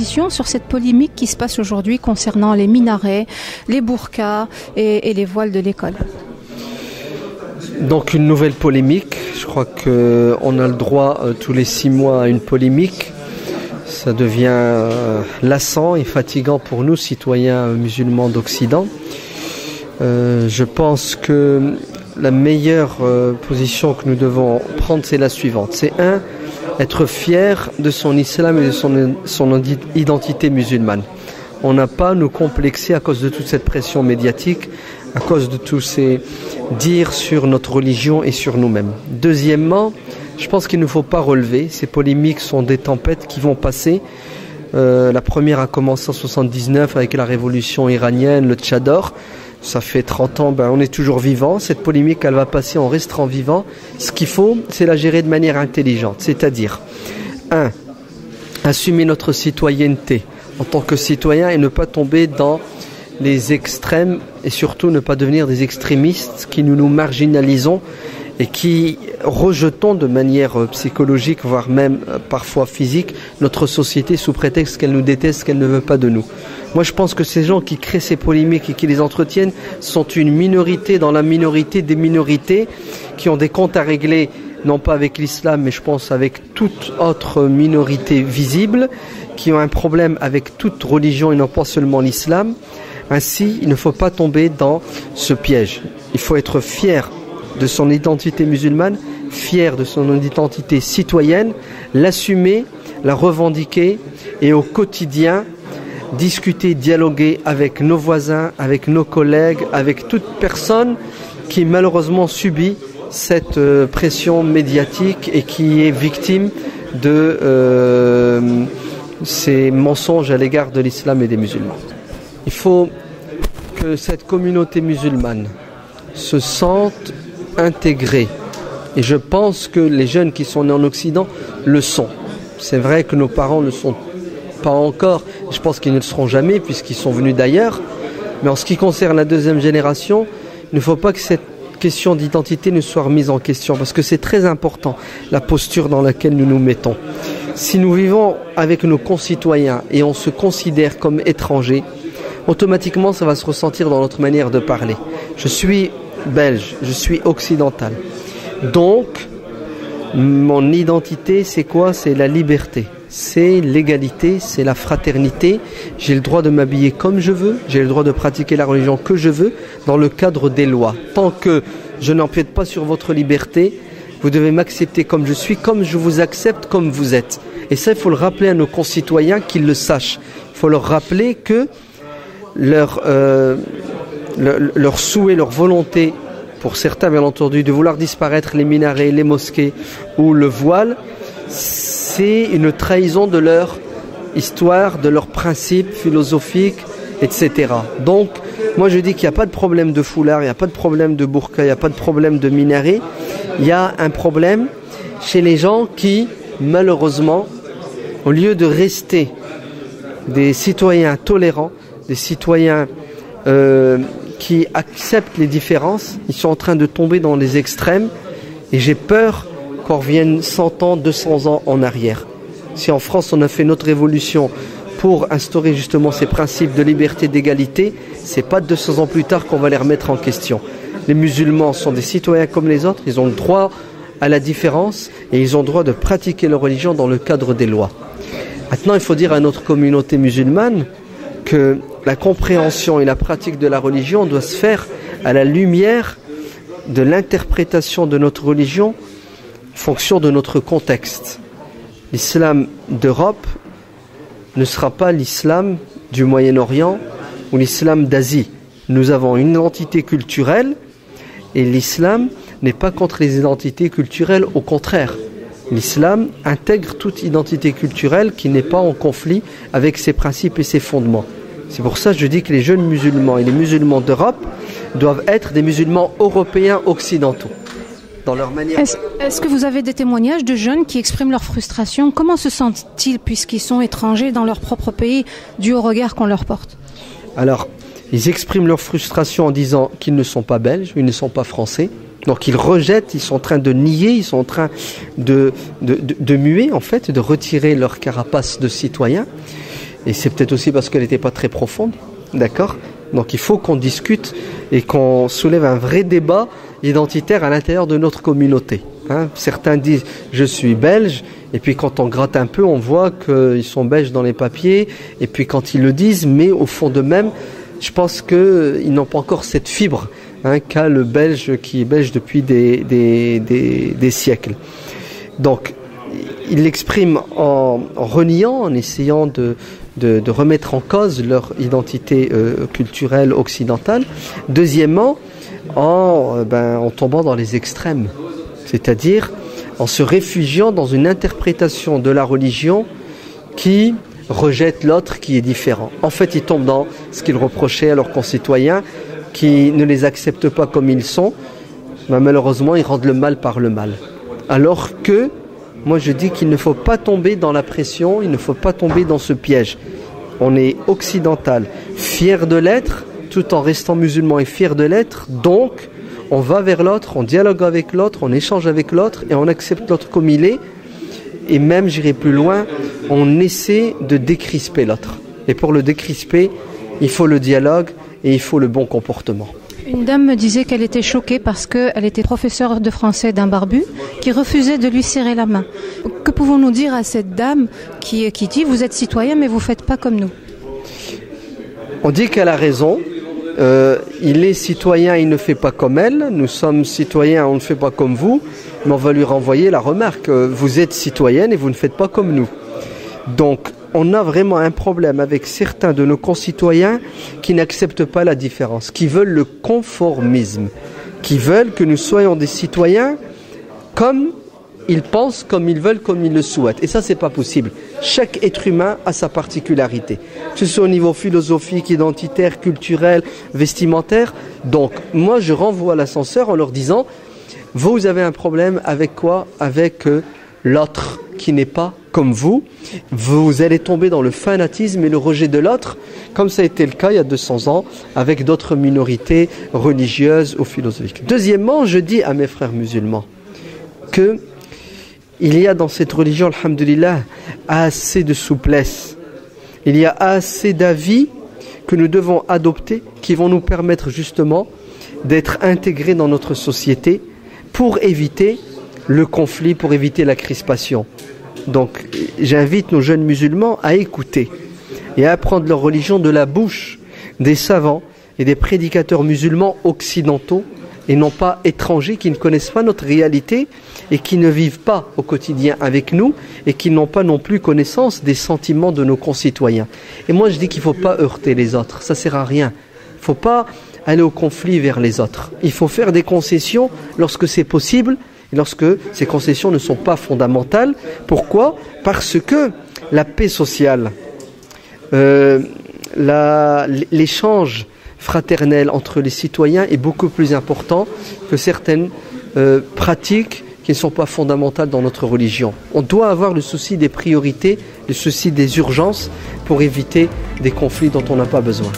appréciation sur cette polémique qui se passe aujourd'hui concernant les minarets, les burqas et les voiles de l'école? Donc une nouvelle polémique. Je crois qu'on a le droit tous les 6 mois à une polémique. Ça devient lassant et fatigant pour nous, citoyens musulmans d'Occident. Je pense que la meilleure position que nous devons prendre, c'est la suivante. C'est être fier de son islam et de son identité musulmane. On n'a pas à nous complexer à cause de toute cette pression médiatique, à cause de tous ces dires sur notre religion et sur nous-mêmes. Deuxièmement, je pense qu'il ne faut pas relever. Ces polémiques sont des tempêtes qui vont passer. La première a commencé en 79 avec la révolution iranienne, le Tchador. Ça fait 30 ans, on est toujours vivant. Cette polémique, elle va passer, on restera vivant. Ce qu'il faut, c'est la gérer de manière intelligente. C'est-à-dire, assumer notre citoyenneté en tant que citoyen et ne pas tomber dans les extrêmes et surtout ne pas devenir des extrémistes qui nous marginalisons et qui rejetons de manière psychologique, voire même parfois physique, notre société sous prétexte qu'elle nous déteste, qu'elle ne veut pas de nous. Moi, je pense que ces gens qui créent ces polémiques et qui les entretiennent sont une minorité dans la minorité des minorités qui ont des comptes à régler, non pas avec l'islam, mais je pense avec toute autre minorité visible, qui ont un problème avec toute religion et non pas seulement l'islam. Ainsi, il ne faut pas tomber dans ce piège. Il faut être fier de son identité musulmane, fier de son identité citoyenne, l'assumer, la revendiquer et au quotidien discuter, dialoguer avec nos voisins, avec nos collègues, avec toute personne qui malheureusement subit cette pression médiatique et qui est victime de ces mensonges à l'égard de l'islam et des musulmans. Il faut que cette communauté musulmane se sente intégrée. Et je pense que les jeunes qui sont nés en Occident le sont. C'est vrai que nos parents ne sont pas encore, je pense qu'ils ne le seront jamais puisqu'ils sont venus d'ailleurs. Mais en ce qui concerne la deuxième génération, il ne faut pas que cette question d'identité ne soit remise en question parce que c'est très important la posture dans laquelle nous nous mettons. Si nous vivons avec nos concitoyens et on se considère comme étrangers, automatiquement ça va se ressentir dans notre manière de parler. Je suis belge, je suis occidental. Donc, mon identité, c'est quoi? C'est la liberté, c'est l'égalité, c'est la fraternité. J'ai le droit de m'habiller comme je veux, j'ai le droit de pratiquer la religion que je veux dans le cadre des lois. Tant que je n'empiète pas sur votre liberté, vous devez m'accepter comme je suis, comme je vous accepte comme vous êtes. Et ça, il faut le rappeler à nos concitoyens qu'ils le sachent. Il faut leur rappeler que leur souhait, leur volonté, pour certains bien entendu, de vouloir disparaître les minarets, les mosquées ou le voile, c'est une trahison de leur histoire, de leurs principes philosophiques, etc. Donc, moi je dis qu'il n'y a pas de problème de foulard, il n'y a pas de problème de burqa, il n'y a pas de problème de minaret. Il y a un problème chez les gens qui, malheureusement, au lieu de rester des citoyens tolérants, des citoyens qui acceptent les différences, ils sont en train de tomber dans les extrêmes et j'ai peur qu'on revienne 100 ans, 200 ans en arrière. Si en France on a fait notre révolution pour instaurer justement ces principes de liberté, d'égalité, c'est pas 200 ans plus tard qu'on va les remettre en question. Les musulmans sont des citoyens comme les autres, ils ont le droit à la différence et ils ont le droit de pratiquer leur religion dans le cadre des lois. Maintenant, il faut dire à notre communauté musulmane que la compréhension et la pratique de la religion doit se faire à la lumière de l'interprétation de notre religion en fonction de notre contexte. L'islam d'Europe ne sera pas l'islam du Moyen-Orient ou l'islam d'Asie. Nous avons une identité culturelle et l'islam n'est pas contre les identités culturelles, au contraire. L'islam intègre toute identité culturelle qui n'est pas en conflit avec ses principes et ses fondements. C'est pour ça que je dis que les jeunes musulmans et les musulmans d'Europe doivent être des musulmans européens occidentaux. Dans leur manière. Est-ce que vous avez des témoignages de jeunes qui expriment leur frustration? Comment se sentent-ils puisqu'ils sont étrangers dans leur propre pays dû au regard qu'on leur porte? Alors, ils expriment leur frustration en disant qu'ils ne sont pas belges, ils ne sont pas français. Donc ils rejettent, ils sont en train de nier, ils sont en train de muer en fait, de retirer leur carapace de citoyen. Et c'est peut-être aussi parce qu'elle n'était pas très profonde, d'accord? Donc il faut qu'on discute et qu'on soulève un vrai débat identitaire à l'intérieur de notre communauté. Certains disent je suis belge, et puis quand on gratte un peu, on voit qu'ils sont belges dans les papiers, et puis quand ils le disent, mais au fond d'eux-mêmes, je pense qu'ils n'ont pas encore cette fibre qu'a le belge qui est belge depuis des siècles. Donc ils l'expriment en reniant, en essayant de remettre en cause leur identité culturelle occidentale. Deuxièmement, en tombant dans les extrêmes, c'est-à-dire en se réfugiant dans une interprétation de la religion qui rejette l'autre qui est différent. En fait, ils tombent dans ce qu'ils reprochaient à leurs concitoyens qui ne les acceptent pas comme ils sont. Malheureusement, ils rendent le mal par le mal. Alors que, moi je dis qu'il ne faut pas tomber dans la pression, il ne faut pas tomber dans ce piège. On est occidental, fier de l'être, tout en restant musulman et fier de l'être, donc on va vers l'autre, on dialogue avec l'autre, on échange avec l'autre et on accepte l'autre comme il est. Et même, j'irai plus loin, on essaie de décrisper l'autre. Et pour le décrisper, il faut le dialogue et il faut le bon comportement. Une dame me disait qu'elle était choquée parce qu'elle était professeure de français d'un barbu qui refusait de lui serrer la main. Que pouvons-nous dire à cette dame qui dit « Vous êtes citoyen, mais vous ne faites pas comme nous » ? On dit qu'elle a raison. Il est citoyen, il ne fait pas comme elle. Nous sommes citoyens, on ne fait pas comme vous. Mais on va lui renvoyer la remarque. Vous êtes citoyenne et vous ne faites pas comme nous. Donc, on a vraiment un problème avec certains de nos concitoyens qui n'acceptent pas la différence, qui veulent le conformisme, qui veulent que nous soyons des citoyens comme ils pensent, comme ils veulent, comme ils le souhaitent. Et ça, c'est pas possible. Chaque être humain a sa particularité, que ce soit au niveau philosophique, identitaire, culturel, vestimentaire. Donc, moi, je renvoie l'ascenseur en leur disant, vous avez un problème avec quoi? Avec l'autre qui n'est pas comme vous. Vous allez tomber dans le fanatisme et le rejet de l'autre, comme ça a été le cas il y a 200 ans avec d'autres minorités religieuses ou philosophiques. Deuxièmement, je dis à mes frères musulmans que il y a dans cette religion, alhamdoulilah, assez de souplesse. Il y a assez d'avis que nous devons adopter qui vont nous permettre justement d'être intégrés dans notre société pour éviter le conflit, pour éviter la crispation. Donc j'invite nos jeunes musulmans à écouter et à apprendre leur religion de la bouche des savants et des prédicateurs musulmans occidentaux et non pas étrangers qui ne connaissent pas notre réalité et qui ne vivent pas au quotidien avec nous et qui n'ont pas non plus connaissance des sentiments de nos concitoyens. Et moi je dis qu'il ne faut pas heurter les autres, ça ne sert à rien. Il ne faut pas aller au conflit vers les autres. Il faut faire des concessions lorsque c'est possible et lorsque ces concessions ne sont pas fondamentales. Pourquoi? Parce que la paix sociale, l'échange fraternel entre les citoyens est beaucoup plus important que certaines pratiques qui ne sont pas fondamentales dans notre religion. On doit avoir le souci des priorités, le souci des urgences pour éviter des conflits dont on n'a pas besoin.